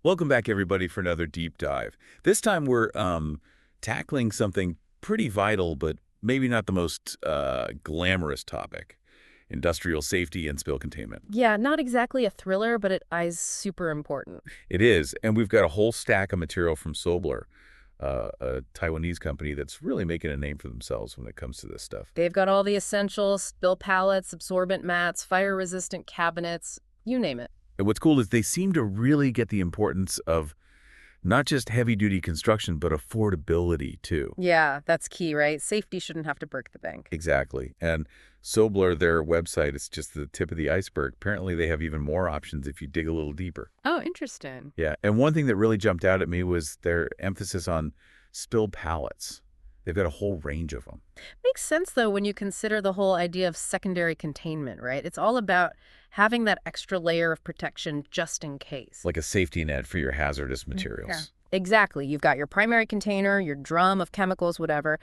Welcome back, everybody, for another deep dive. This time we're tackling something pretty vital, but maybe not the most glamorous topic: industrial safety and spill containment. Yeah, not exactly a thriller, but it is super important. It is, and we've got a whole stack of material from SOBLAR, a Taiwanese company that's really making a name for themselves when it comes to this stuff. They've got all the essentials: spill pallets, absorbent mats, fire-resistant cabinets, you name it. And what's cool is they seem to really get the importance of not just heavy-duty construction, but affordability, too. Yeah, that's key, right? Safety shouldn't have to break the bank. Exactly. And SOBLAR, their website, is just the tip of the iceberg. Apparently, they have even more options if you dig a little deeper. Oh, interesting. Yeah. And one thing that really jumped out at me was their emphasis on spill pallets. They've got a whole range of them. Makes sense, though, when you consider the whole idea of secondary containment, right? It's all about having that extra layer of protection just in case. Like a safety net for your hazardous materials. Yeah. Exactly. You've got your primary container, your drum of chemicals, whatever.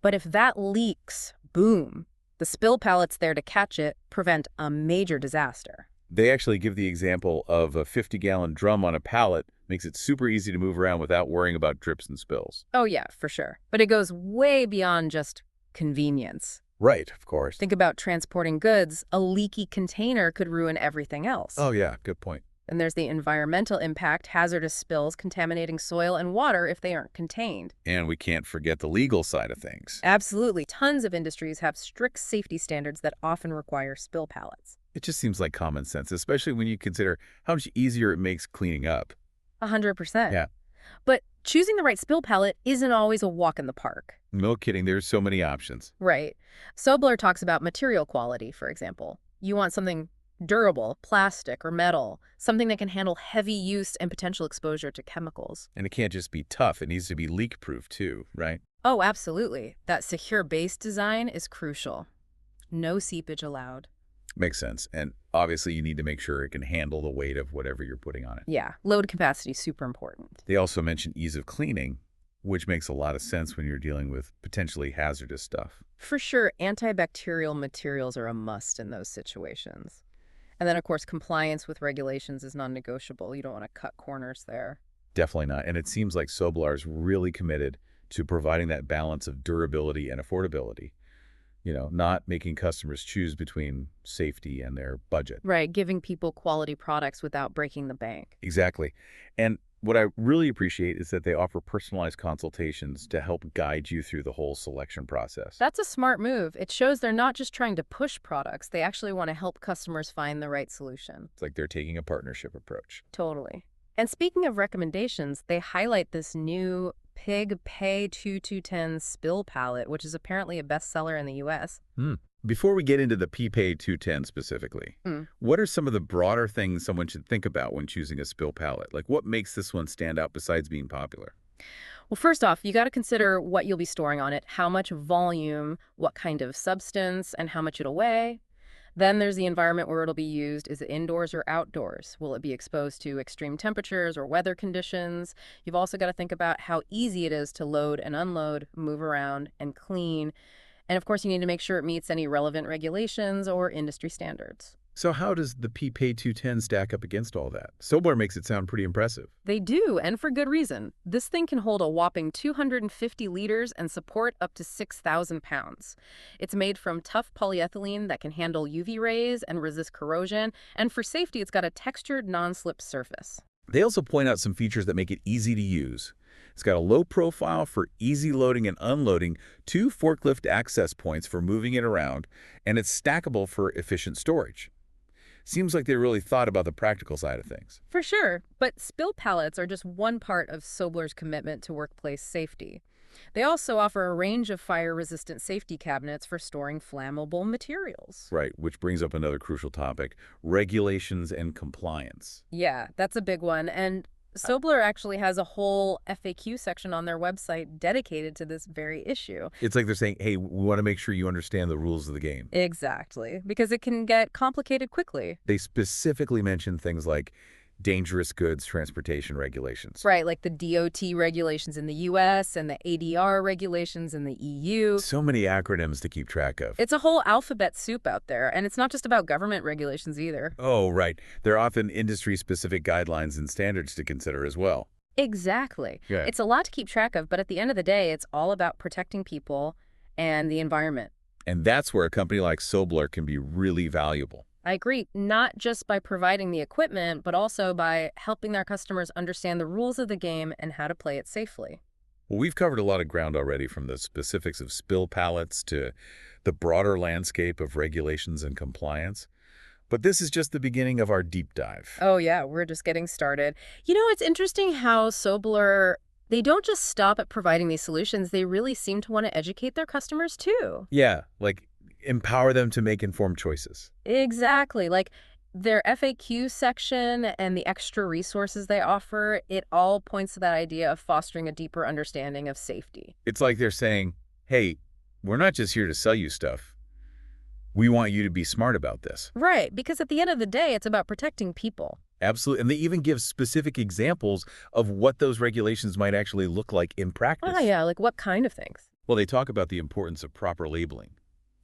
But if that leaks, boom, the spill pallet's there to catch it, prevent a major disaster. They actually give the example of a 50-gallon drum on a pallet makes it super easy to move around without worrying about drips and spills. Oh, yeah, for sure. But it goes way beyond just convenience. Right, of course. Think about transporting goods. A leaky container could ruin everything else. Oh, yeah, good point. And there's the environmental impact: hazardous spills contaminating soil and water if they aren't contained. And we can't forget the legal side of things. Absolutely. Tons of industries have strict safety standards that often require spill pallets. It just seems like common sense, especially when you consider how much easier it makes cleaning up. 100%. Yeah. But choosing the right spill pallet isn't always a walk in the park. No kidding, there's so many options. Right. SOBLAR talks about material quality, for example. You want something durable, plastic or metal, something that can handle heavy use and potential exposure to chemicals. And it can't just be tough, it needs to be leak-proof too, right? Oh, absolutely. That secure base design is crucial. No seepage allowed. Makes sense. And obviously you need to make sure it can handle the weight of whatever you're putting on it. Yeah, load capacity is super important. They also mention ease of cleaning, which makes a lot of sense when you're dealing with potentially hazardous stuff. For sure, antibacterial materials are a must in those situations. And then, of course, compliance with regulations is non-negotiable. You don't want to cut corners there. Definitely not. And it seems like SOBLAR is really committed to providing that balance of durability and affordability. You know, not making customers choose between safety and their budget. Right, giving people quality products without breaking the bank. Exactly. And what I really appreciate is that they offer personalized consultations to help guide you through the whole selection process. That's a smart move. It shows they're not just trying to push products. They actually want to help customers find the right solution. It's like they're taking a partnership approach. Totally. And speaking of recommendations, they highlight this new Pig Pay 2210 spill pallet, which is apparently a bestseller in the U.S. Before we get into the PPay 210 specifically, what are some of the broader things someone should think about when choosing a spill pallet? Like, what makes this one stand out besides being popular? Well, first off, you got to consider what you'll be storing on it, how much volume, what kind of substance, and how much it'll weigh. Then there's the environment where it'll be used. Is it indoors or outdoors? Will it be exposed to extreme temperatures or weather conditions? You've also got to think about how easy it is to load and unload, move around, and clean. And of course, you need to make sure it meets any relevant regulations or industry standards. So how does the PPay 210 stack up against all that? SOBLAR makes it sound pretty impressive. They do, and for good reason. This thing can hold a whopping 250 liters and support up to 6,000 pounds. It's made from tough polyethylene that can handle UV rays and resist corrosion, and for safety, it's got a textured, non-slip surface. They also point out some features that make it easy to use. It's got a low profile for easy loading and unloading, 2 forklift access points for moving it around, and it's stackable for efficient storage. Seems like they really thought about the practical side of things. For sure, but spill pallets are just one part of SOBLAR's commitment to workplace safety. They also offer a range of fire-resistant safety cabinets for storing flammable materials. Right, which brings up another crucial topic: regulations and compliance. Yeah, that's a big one. And SOBLAR actually has a whole FAQ section on their website dedicated to this very issue. It's like they're saying, hey, we want to make sure you understand the rules of the game. Exactly, because it can get complicated quickly. They specifically mention things like dangerous goods transportation regulations. Right, like the DOT regulations in the US and the ADR regulations in the EU. So many acronyms to keep track of. It's a whole alphabet soup out there, and it's not just about government regulations either. Oh, right. There are often industry-specific guidelines and standards to consider as well. Exactly. Yeah. It's a lot to keep track of, but at the end of the day, it's all about protecting people and the environment. And that's where a company like SOBLAR can be really valuable. I agree, not just by providing the equipment, but also by helping their customers understand the rules of the game and how to play it safely. Well, we've covered a lot of ground already, from the specifics of spill pallets to the broader landscape of regulations and compliance. But this is just the beginning of our deep dive. Oh yeah, we're just getting started. You know, it's interesting how SOBLAR, they don't just stop at providing these solutions, they really seem to want to educate their customers too. Yeah, like empower them to make informed choices. Exactly. Like their FAQ section and the extra resources they offer, it all points to that idea of fostering a deeper understanding of safety. It's like they're saying, hey, we're not just here to sell you stuff. We want you to be smart about this. Right, because at the end of the day, it's about protecting people. Absolutely. And they even give specific examples of what those regulations might actually look like in practice. Oh yeah, like what kind of things? Well, they talk about the importance of proper labeling,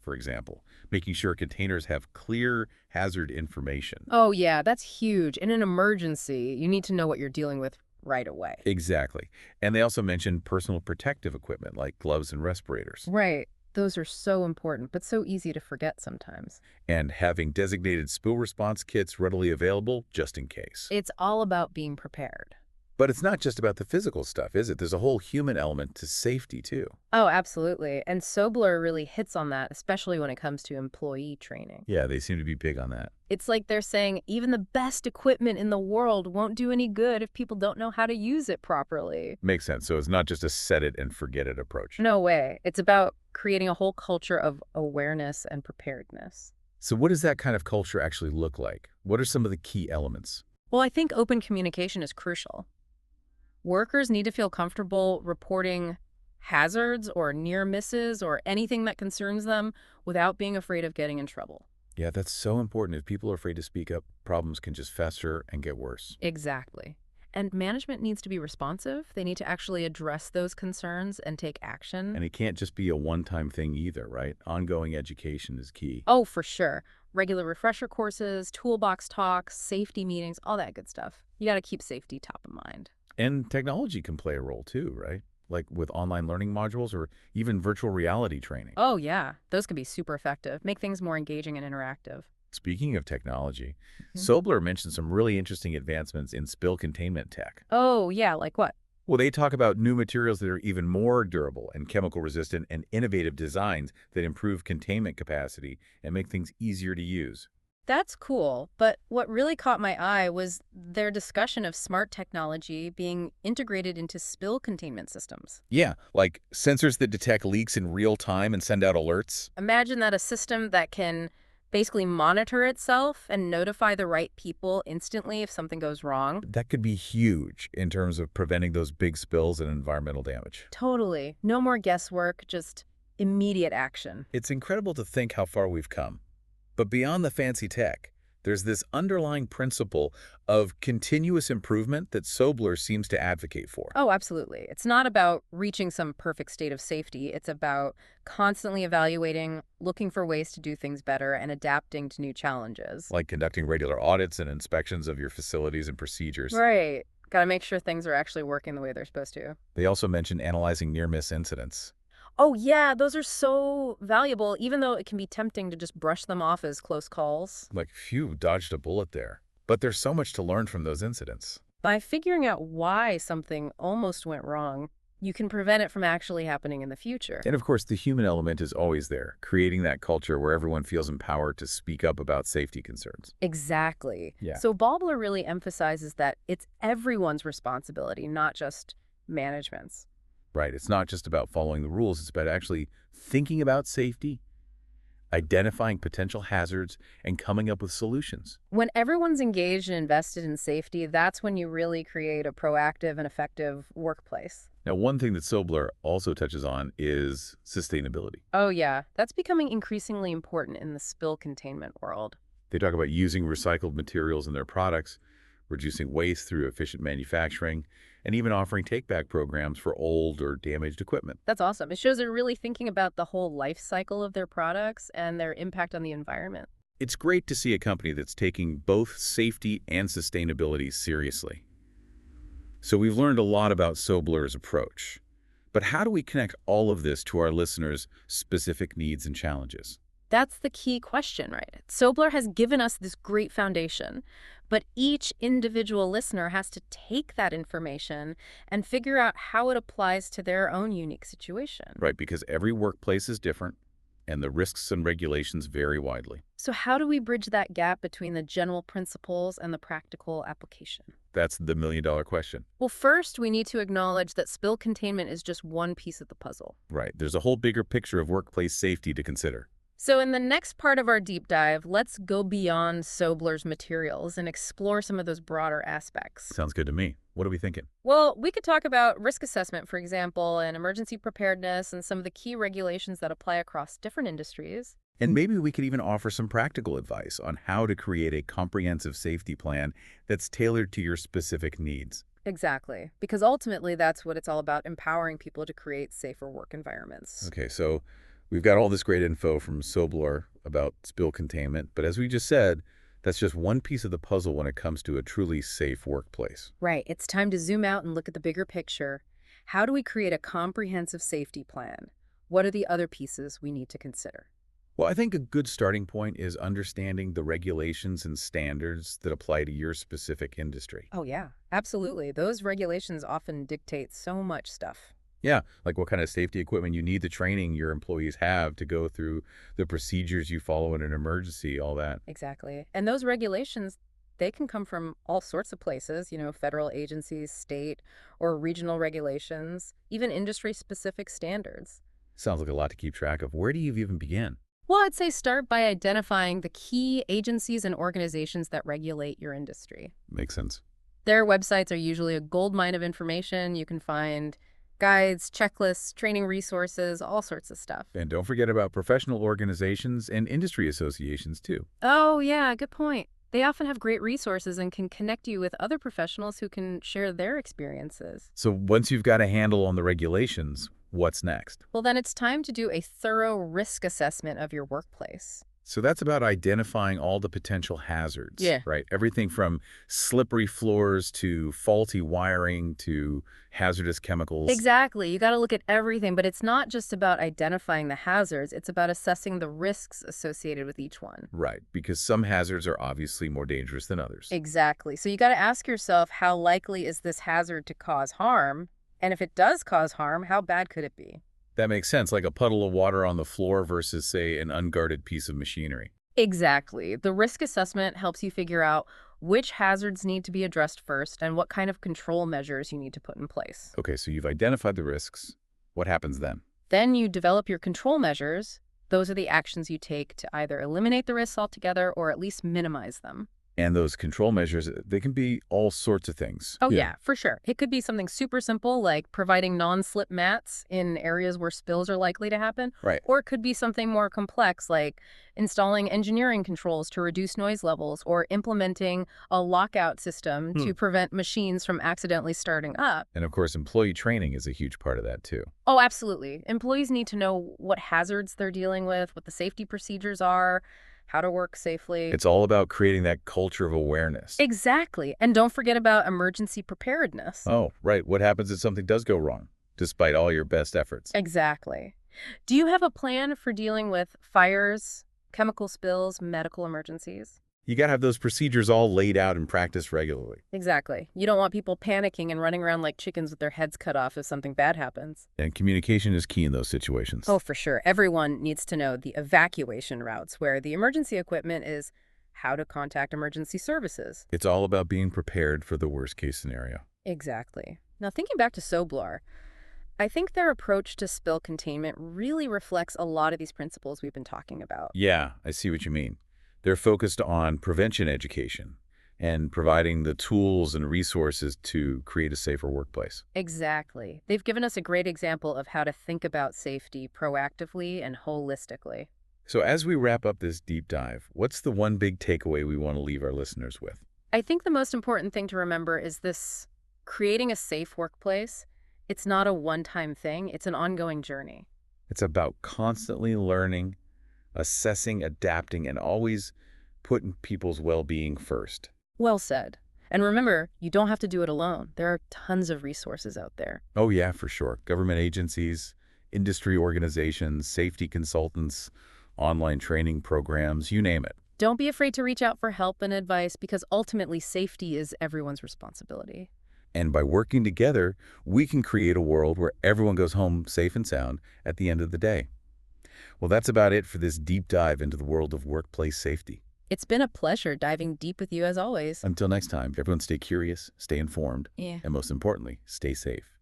for example, making sure containers have clear hazard information. Oh yeah, that's huge. In an emergency, you need to know what you're dealing with right away. Exactly. And they also mention personal protective equipment like gloves and respirators. Right. Those are so important, but so easy to forget sometimes. And having designated spill response kits readily available just in case. It's all about being prepared. But it's not just about the physical stuff, is it? There's a whole human element to safety, too. Oh, absolutely. And SOBLAR really hits on that, especially when it comes to employee training. Yeah, they seem to be big on that. It's like they're saying even the best equipment in the world won't do any good if people don't know how to use it properly. Makes sense. So it's not just a set it and forget it approach. No way. It's about creating a whole culture of awareness and preparedness. So what does that kind of culture actually look like? What are some of the key elements? Well, I think open communication is crucial. Workers need to feel comfortable reporting hazards or near misses or anything that concerns them without being afraid of getting in trouble. Yeah, that's so important. If people are afraid to speak up, problems can just fester and get worse. Exactly. And management needs to be responsive. They need to actually address those concerns and take action. And it can't just be a one-time thing either, right? Ongoing education is key. Oh, for sure. Regular refresher courses, toolbox talks, safety meetings, all that good stuff. You got to keep safety top of mind. And technology can play a role too, right? Like with online learning modules or even virtual reality training. Oh, yeah. Those can be super effective. Make things more engaging and interactive. Speaking of technology, SOBLAR mentioned some really interesting advancements in spill containment tech. Oh, yeah. Like what? Well, they talk about new materials that are even more durable and chemical resistant and innovative designs that improve containment capacity and make things easier to use. That's cool, but what really caught my eye was their discussion of smart technology being integrated into spill containment systems. Yeah, like sensors that detect leaks in real time and send out alerts. Imagine that a system that can basically monitor itself and notify the right people instantly if something goes wrong. That could be huge in terms of preventing those big spills and environmental damage. Totally. No more guesswork, just immediate action. It's incredible to think how far we've come. But beyond the fancy tech, there's this underlying principle of continuous improvement that SOBLAR seems to advocate for. Oh, absolutely. It's not about reaching some perfect state of safety. It's about constantly evaluating, looking for ways to do things better, and adapting to new challenges. Like conducting regular audits and inspections of your facilities and procedures. Right. Got to make sure things are actually working the way they're supposed to. They also mention analyzing near-miss incidents. Oh, yeah, those are so valuable, even though it can be tempting to just brush them off as close calls. Like, phew, dodged a bullet there. But there's so much to learn from those incidents. By figuring out why something almost went wrong, you can prevent it from actually happening in the future. And of course, the human element is always there, creating that culture where everyone feels empowered to speak up about safety concerns. Exactly. Yeah. So SOBLAR really emphasizes that it's everyone's responsibility, not just management's. Right. It's not just about following the rules. It's about actually thinking about safety, identifying potential hazards, and coming up with solutions. When everyone's engaged and invested in safety, that's when you really create a proactive and effective workplace. Now, one thing that SOBLAR also touches on is sustainability. Oh, yeah. That's becoming increasingly important in the spill containment world. They talk about using recycled materials in their products, reducing waste through efficient manufacturing, and even offering take-back programs for old or damaged equipment. That's awesome. It shows they're really thinking about the whole life cycle of their products and their impact on the environment. It's great to see a company that's taking both safety and sustainability seriously. So we've learned a lot about SOBLAR's approach. But how do we connect all of this to our listeners' specific needs and challenges? That's the key question, right? SOBLAR has given us this great foundation, but each individual listener has to take that information and figure out how it applies to their own unique situation. Right, because every workplace is different, and the risks and regulations vary widely. So how do we bridge that gap between the general principles and the practical application? That's the million-dollar question. Well, first, we need to acknowledge that spill containment is just one piece of the puzzle. Right, there's a whole bigger picture of workplace safety to consider. So in the next part of our deep dive, let's go beyond SOBLAR's materials and explore some of those broader aspects. Sounds good to me. What are we thinking? Well, we could talk about risk assessment, for example, and emergency preparedness and some of the key regulations that apply across different industries. And maybe we could even offer some practical advice on how to create a comprehensive safety plan that's tailored to your specific needs. Exactly, because ultimately that's what it's all about, empowering people to create safer work environments. Okay, so we've got all this great info from SOBLAR about spill containment, but as we just said, that's just one piece of the puzzle when it comes to a truly safe workplace. Right, it's time to zoom out and look at the bigger picture. How do we create a comprehensive safety plan? What are the other pieces we need to consider? Well, I think a good starting point is understanding the regulations and standards that apply to your specific industry. Oh, yeah, absolutely. Those regulations often dictate so much stuff. Yeah, like what kind of safety equipment you need, the training your employees have to go through, the procedures you follow in an emergency, all that. Exactly. And those regulations, they can come from all sorts of places, federal agencies, state or regional regulations, even industry-specific standards. Sounds like a lot to keep track of. Where do you even begin? Well, I'd say start by identifying the key agencies and organizations that regulate your industry. Makes sense. Their websites are usually a goldmine of information. You can find guides, checklists, training resources, all sorts of stuff. And don't forget about professional organizations and industry associations, too. Oh, yeah, good point. They often have great resources and can connect you with other professionals who can share their experiences. So once you've got a handle on the regulations, what's next? Well, then it's time to do a thorough risk assessment of your workplace. So that's about identifying all the potential hazards, Yeah. right? Everything from slippery floors to faulty wiring to hazardous chemicals. Exactly. You got to look at everything, but it's not just about identifying the hazards. It's about assessing the risks associated with each one. Right, because some hazards are obviously more dangerous than others. Exactly. So you got to ask yourself, how likely is this hazard to cause harm? And if it does cause harm, how bad could it be? That makes sense, like a puddle of water on the floor versus, say, an unguarded piece of machinery. Exactly. The risk assessment helps you figure out which hazards need to be addressed first and what kind of control measures you need to put in place. Okay, so you've identified the risks. What happens then? Then you develop your control measures. Those are the actions you take to either eliminate the risks altogether or at least minimize them. And those control measures, they can be all sorts of things. Oh, yeah, for sure. It could be something super simple like providing non-slip mats in areas where spills are likely to happen. Right. Or it could be something more complex like installing engineering controls to reduce noise levels or implementing a lockout system to prevent machines from accidentally starting up. And of course, employee training is a huge part of that too. Oh, absolutely. Employees need to know what hazards they're dealing with, what the safety procedures are, how to work safely. It's all about creating that culture of awareness. Exactly. And don't forget about emergency preparedness. Oh, right. What happens if something does go wrong, despite all your best efforts? Exactly. Do you have a plan for dealing with fires, chemical spills, medical emergencies? You got to have those procedures all laid out and practiced regularly. Exactly. You don't want people panicking and running around like chickens with their heads cut off if something bad happens. And communication is key in those situations. Oh, for sure. Everyone needs to know the evacuation routes, where the emergency equipment is how to contact emergency services. It's all about being prepared for the worst case scenario. Exactly. Now, thinking back to SOBLAR, I think their approach to spill containment really reflects a lot of these principles we've been talking about. Yeah, I see what you mean. They're focused on prevention education and providing the tools and resources to create a safer workplace. Exactly. They've given us a great example of how to think about safety proactively and holistically. So as we wrap up this deep dive, what's the one big takeaway we want to leave our listeners with? I think the most important thing to remember is this: creating a safe workplace, it's not a one-time thing, it's an ongoing journey. It's about constantly learning, assessing, adapting, and always putting people's well-being first. Well said. And remember, you don't have to do it alone. There are tons of resources out there. Oh yeah, for sure. Government agencies, industry organizations, safety consultants, online training programs, you name it. Don't be afraid to reach out for help and advice because ultimately safety is everyone's responsibility. And by working together, we can create a world where everyone goes home safe and sound at the end of the day. Well, that's about it for this deep dive into the world of workplace safety. It's been a pleasure diving deep with you as always. Until next time, everyone stay curious, stay informed, Yeah. and most importantly, stay safe.